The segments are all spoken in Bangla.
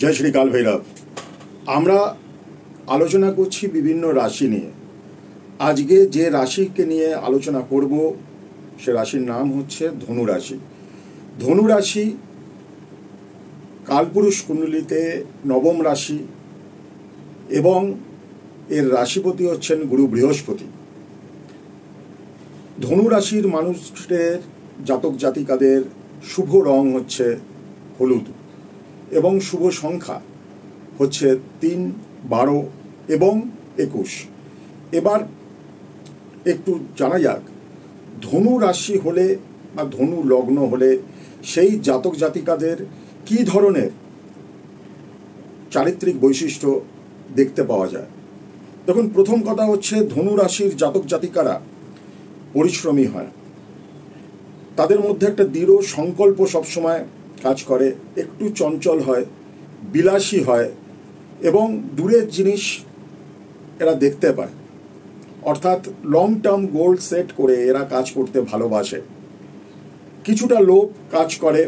জয় শ্রী কাল ভৈরব। আমরা আলোচনা করছি বিভিন্ন রাশি নিয়ে। আজকে যে রাশিকে নিয়ে আলোচনা করব সে রাশির নাম হচ্ছে ধনু রাশি। ধনু রাশি কালপুরুষ কুণ্ডলিতে নবম রাশি এবং এর রাশিপতি হচ্ছেন গুরু বৃহস্পতি। ধনু রাশির মানুষদের জাতক জাতিকাদের শুভ রং হচ্ছে হলুদ এবং শুভ সংখ্যা হচ্ছে 3, 12 এবং 21। এবার একটু জানা যাক ধনু রাশি হলে বা ধনু লগ্ন হলে সেই জাতক জাতিকাদের কী ধরনের চারিত্রিক বৈশিষ্ট্য দেখতে পাওয়া যায়। দেখুন, প্রথম কথা হচ্ছে ধনু রাশির জাতক জাতিকারা পরিশ্রমী হয়, তাদের মধ্যে একটা দৃঢ় সংকল্প সবসময় কাজ করে, একটু চঞ্চল হয়, বিলাসী হয় এবং দূরের জিনিস এরা দেখতে পায়, অর্থাৎ লং টার্ম গোল সেট করে এরা কাজ করতে ভালোবাসে। কিছুটা লোভ কাজ করে,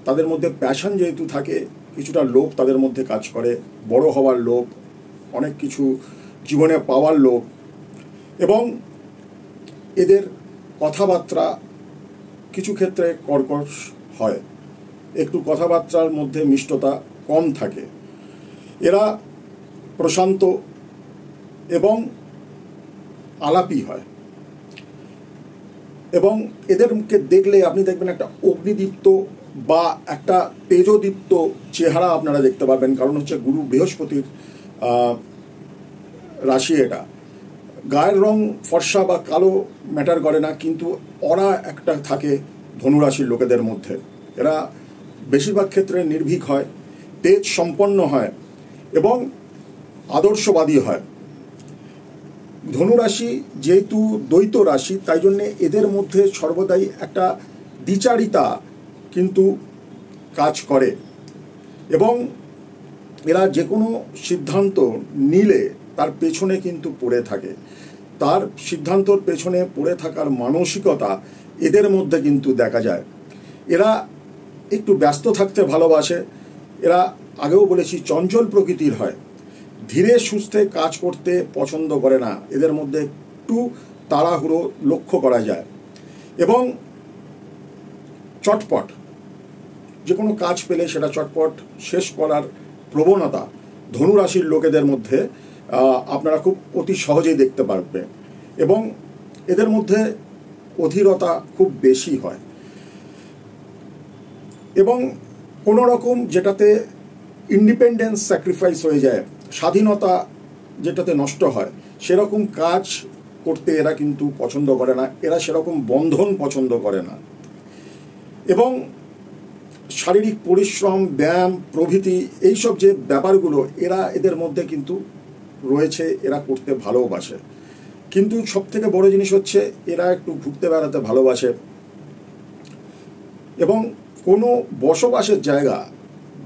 তাদের মধ্যে প্যাশন যেহেতু থাকে, কিছুটা লোভ তাদের মধ্যে কাজ করে, বড় হওয়ার লোভ, অনেক কিছু জীবনে পাওয়ার লোভ। এবং এদের কথাবার্তা কিছু ক্ষেত্রে কর্কশ হয়, একটু কথাবার্তার মধ্যে মিষ্টতা কম থাকে। এরা প্রশান্ত এবং আলাপী হয় এবং এদেরকে দেখলে আপনি দেখবেন একটা অগ্নিদীপ্ত বা একটা তেজদীপ্ত চেহারা আপনারা দেখতে পারবেন, কারণ হচ্ছে গুরু বৃহস্পতির রাশি এটা। গায়ের রং ফর্সা বা কালো ম্যাটার করে না, কিন্তু ওরা একটা থাকে ধনুরাশির লোকেদের মধ্যে। এরা বেশিরভাগ ক্ষেত্রে নির্ভীক হয়, তেজ সম্পন্ন হয় এবং আদর্শবাদী হয়। ধনুরাশি যেহেতু দ্বৈত রাশি, তাই জন্যে এদের মধ্যে সর্বদাই একটা দ্বিচারিতা কিন্তু কাজ করে এবং এরা যে কোনো সিদ্ধান্ত নিলে তার পেছনে কিন্তু পড়ে থাকে। তার সিদ্ধান্তর পেছনে পড়ে থাকার মানসিকতা এদের মধ্যে কিন্তু দেখা যায়। এরা একটু ব্যস্ত থাকতে ভালোবাসে, এরা আগেও বলেছি চঞ্চল প্রকৃতির হয়, ধীরে সুস্থে কাজ করতে পছন্দ করে না, এদের মধ্যে একটু তাড়াহুড়ো লক্ষ্য করা যায় এবং চটপট যে কোনো কাজ পেলে সেটা চটপট শেষ করার প্রবণতা ধনুরাশির লোকেদের মধ্যে আপনারা খুব অতি সহজেই দেখতে পারবেন এবং এদের মধ্যে অধীরতা খুব বেশি হয় এবং কোনো রকম যেটাতে ইন্ডিপেন্ডেন্স স্যাক্রিফাইস হয়ে যায়, স্বাধীনতা যেটাতে নষ্ট হয়, সেরকম কাজ করতে এরা কিন্তু পছন্দ করে না। এরা সেরকম বন্ধন পছন্দ করে না এবং শারীরিক পরিশ্রম, ব্যায়াম প্রভৃতি এইসব যে ব্যাপারগুলো এরা এদের মধ্যে কিন্তু রয়েছে, এরা করতে ভালোবাসে। কিন্তু সবথেকে বড় জিনিস হচ্ছে এরা একটু ঘুরতে বেড়াতে ভালোবাসে এবং কোনো বসবাসের জায়গা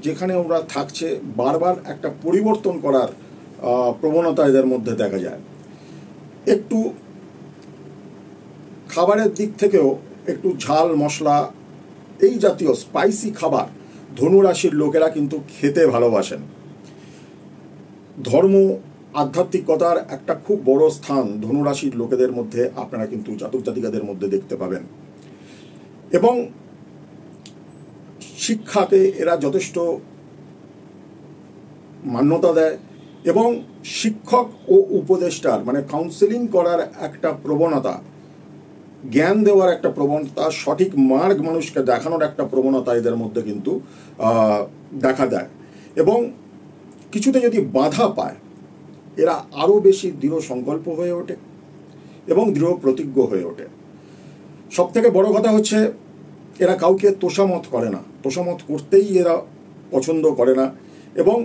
যেখানে ওরা থাকছে বারবার একটা পরিবর্তন করার প্রবণতা এদের মধ্যে দেখা যায়। একটু খাবারের দিক থেকেও একটু ঝাল মশলা এই জাতীয় স্পাইসি খাবার ধনুরাশির লোকেরা কিন্তু খেতে ভালোবাসেন। ধর্ম আধ্যাত্মিকতার একটা খুব বড় স্থান ধনুরাশির লোকেদের মধ্যে আপনারা কিন্তু জাতক জাতিকাদের মধ্যে দেখতে পাবেন এবং শিক্ষাকে এরা যথেষ্ট মান্যতা দেয় এবং শিক্ষক ও উপদেষ্টার মানে কাউন্সেলিং করার একটা প্রবণতা, জ্ঞান দেওয়ার একটা প্রবণতা, সঠিক মার্গ মানুষকে দেখানোর একটা প্রবণতা এদের মধ্যে কিন্তু দেখা দেয় এবং কিছুতে যদি বাধা পায় এরা আরও বেশি দৃঢ় সংকল্প হয়ে ওঠে এবং দৃঢ় প্রতিজ্ঞ হয়ে ওঠে। সবথেকে বড় কথা হচ্ছে এরা কাউকে তোষামত করে না, তোষামত করতেই এরা পছন্দ করে না এবং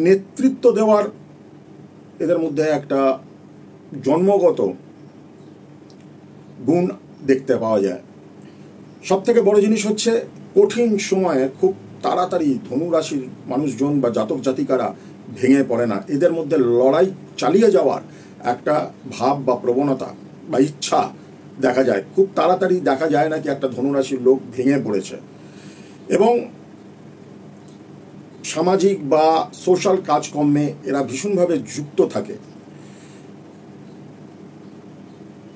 নেতৃত্ব দেওয়ার এদের মধ্যে একটা জন্মগত গুণ দেখতে পাওয়া যায়। সবথেকে বড় জিনিস হচ্ছে কঠিন সময়ে খুব তাড়াতাড়ি ধনুরাশির মানুষজন বা জাতক জাতিকারা ভেঙে পড়ে না। এদের মধ্যে লড়াই চালিয়ে যাওয়ার একটা ভাব বা প্রবণতা বা ইচ্ছা দেখা যায়। খুব তাড়াতাড়ি দেখা যায় না কি একটা ধনুরাশির লোক ভেঙে পড়েছে এবং সামাজিক বা সোশ্যাল কাজকর্মে এরা ভীষণভাবে যুক্ত থাকে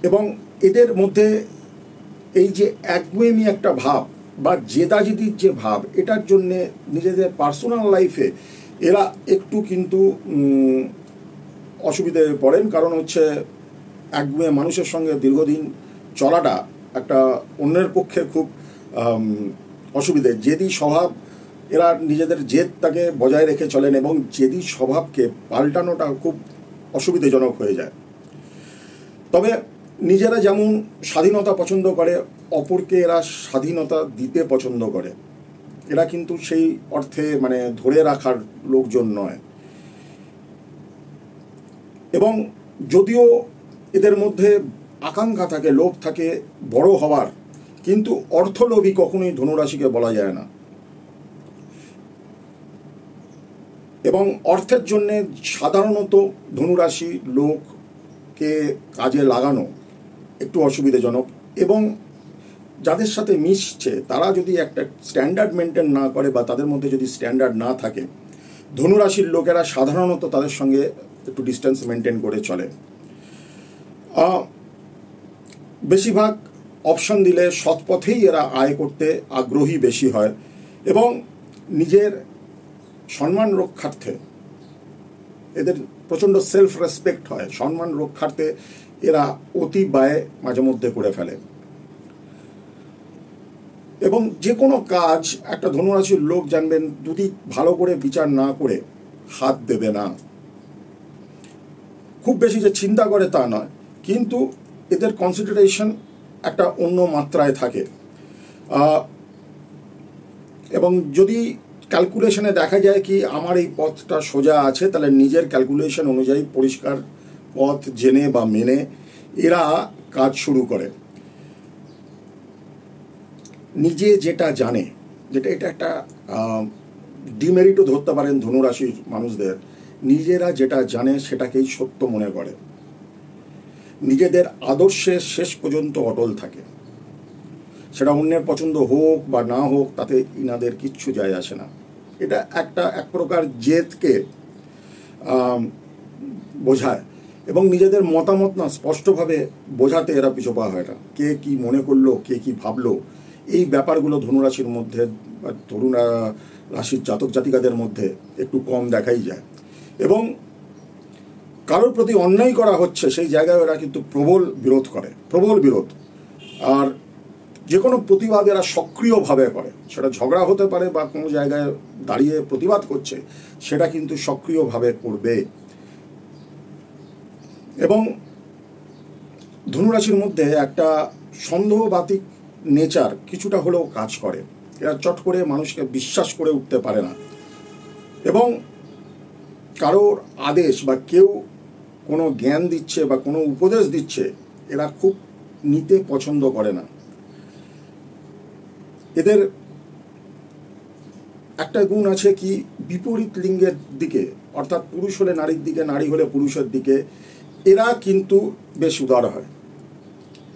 এবং এদের মধ্যে এই যে একগুয়েমি একটা ভাব বা জেদাজেদির যে ভাব, এটার জন্যে নিজেদের পার্সোনাল লাইফে এরা একটু কিন্তু অসুবিধে পড়েন। কারণ হচ্ছে একগুয়ে মানুষের সঙ্গে দীর্ঘদিন চলাটা একটা অন্যের পক্ষে খুব অসুবিধে। জেদি স্বভাব, এরা নিজেদের জেদটাকে বজায় রেখে চলেন এবং জেদি স্বভাবকে পাল্টানোটা খুব অসুবিধাজনক হয়ে যায়। তবে নিজেরা যেমন স্বাধীনতা পছন্দ করে, অপরকে এরা স্বাধীনতা দিতে পছন্দ করে। এরা কিন্তু সেই অর্থে মানে ধরে রাখার লোকজন নয়। এবং যদিও এদের মধ্যে আকাঙ্ক্ষা থাকে, লোভ থাকে বড় হওয়ার, কিন্তু অর্থলোভী কখনোই ধনুরাশিকে বলা যায় না। এবং অর্থের জন্যে সাধারণত ধনুরাশি লোককে কাজে লাগানো একটু অসুবিধাজনক। এবং যাদের সাথে মিশছে তারা যদি একটা স্ট্যান্ডার্ড মেনটেন না করে বা তাদের মধ্যে যদি স্ট্যান্ডার্ড না থাকে, ধনুরাশির লোকেরা সাধারণত তাদের সঙ্গে একটু ডিস্টেন্স মেনটেন করে চলে। বেশিরভাগ অপশন দিলে সৎপথেই এরা আয় করতে আগ্রহী বেশি হয় এবং নিজের সম্মান রক্ষার্থে এদের প্রচণ্ড সেলফ রেসপেক্ট হয়। সম্মান রক্ষার্থে এরা অতি ব্যয় মাঝে মধ্যে করে ফেলে এবং যে কোনো কাজ একটা ধনুরাশির লোক জানবেন যদি ভালো করে বিচার না করে হাত দেবে না। খুব বেশি যে চিন্তা করে তা নয়, কিন্তু এদের কনসিডারেশন একটা অন্য মাত্রায় থাকে। এবং যদি ক্যালকুলেশনে দেখা যায় কি আমার এই পথটা সোজা আছে, তাহলে নিজের ক্যালকুলেশন অনুযায়ী পরিষ্কার পথ জেনে বা মেনে এরা কাজ শুরু করে। নিজে যেটা জানে, যেটা এটা একটা ডিমেরিটও ধরতে পারেন ধনুরাশির মানুষদের, নিজেরা যেটা জানে সেটাকেই সত্য মনে করে। নিজেদের আদর্শে শেষ পর্যন্ত অটল থাকে। সেটা অন্যের পছন্দ হোক বা না হোক তাতে ইনাদের কিচ্ছু যায় আসে না। এটা এক প্রকার জেদকে বোঝায় এবং নিজেদের মতামত না স্পষ্টভাবে বোঝাতে এরা পিছপা হয় না। কে কি মনে করলো, কে কি ভাবলো, এই ব্যাপারগুলো ধনুরাশির মধ্যে বা তরুণ রাশির জাতক জাতিকাদের মধ্যে একটু কম দেখাই যায়। এবং কারোর প্রতি অন্যায় করা হচ্ছে সেই জায়গায় এরা কিন্তু প্রবল বিরোধ করে, প্রবল বিরোধ। আর যে কোনো প্রতিবাদ এরা সক্রিয়ভাবে করে, সেটা ঝগড়া হতে পারে বা কোনো জায়গায় দাঁড়িয়ে প্রতিবাদ করছে, সেটা কিন্তু সক্রিয়ভাবে করবে। এবং ধনুরাশির মধ্যে একটা সন্দেহবাতিক নেচার কিছুটা হলেও কাজ করে। এরা চট করে মানুষকে বিশ্বাস করে উঠতে পারে না এবং কারোর আদেশ বা কেউ কোনো জ্ঞান দিচ্ছে বা কোনো উপদেশ দিচ্ছে এরা খুব নিতে পছন্দ করে না। এদের একটা গুণ আছে কি, বিপরীত লিঙ্গের দিকে, অর্থাৎ পুরুষ হলে নারীর দিকে, নারী হলে পুরুষের দিকে এরা কিন্তু বেশ উদার হয়।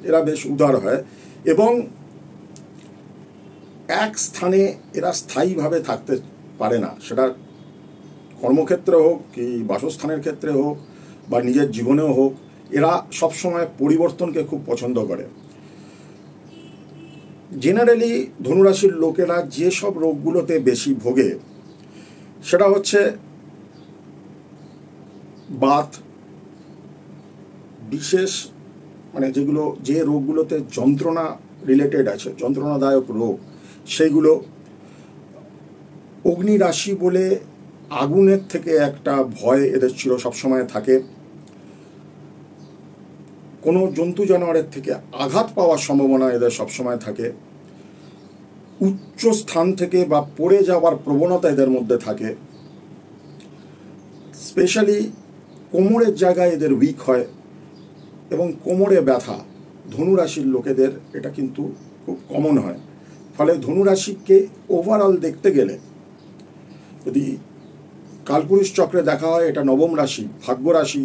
এরা বেশ উদার হয় এবং এক স্থানে এরা স্থায়ীভাবে থাকতে পারে না। সেটা কর্মক্ষেত্রে হোক কি বাসস্থানের ক্ষেত্রে হোক বা নিজের জীবনেও হোক, এরা সবসময় পরিবর্তনকে খুব পছন্দ করে। জেনারেলি ধনুরাশির লোকেরা যেসব রোগগুলোতে বেশি ভোগে সেটা হচ্ছে বাত, বিশেষ মানে যেগুলো যে রোগগুলোতে যন্ত্রণা রিলেটেড আছে, যন্ত্রণাদায়ক রোগ, সেইগুলো। অগ্নি রাশি বলে আগুনের থেকে একটা ভয় এদের ছিল, সবসময় থাকে। কোনো জন্তু জানোয়ারের থেকে আঘাত পাওয়ার সম্ভাবনা এদের সবসময় থাকে। উচ্চ স্থান থেকে বা পড়ে যাওয়ার প্রবণতা এদের মধ্যে থাকে। স্পেশালি কোমরের জায়গায় এদের উইক হয় এবং কোমরে ব্যথা ধনুরাশির লোকেদের এটা কিন্তু খুব কমন হয়। ফলে ধনুরাশিকে ওভারঅল দেখতে গেলে যদি কালপুরুষ চক্রে দেখা হয়, এটা নবম রাশি, ভাগ্য রাশি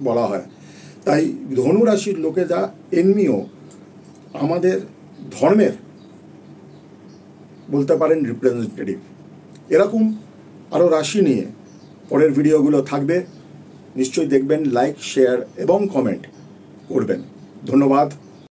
বলা হয়। তাই ধনুরাশির লোকেরা এমনিও আমাদের ধর্মের বলতে পারেন রিপ্রেজেন্টেটিভ। এরকম আরও রাশি নিয়ে পরের ভিডিওগুলো থাকবে, নিশ্চয়ই দেখবেন, লাইক, শেয়ার এবং কমেন্ট করবেন। ধন্যবাদ।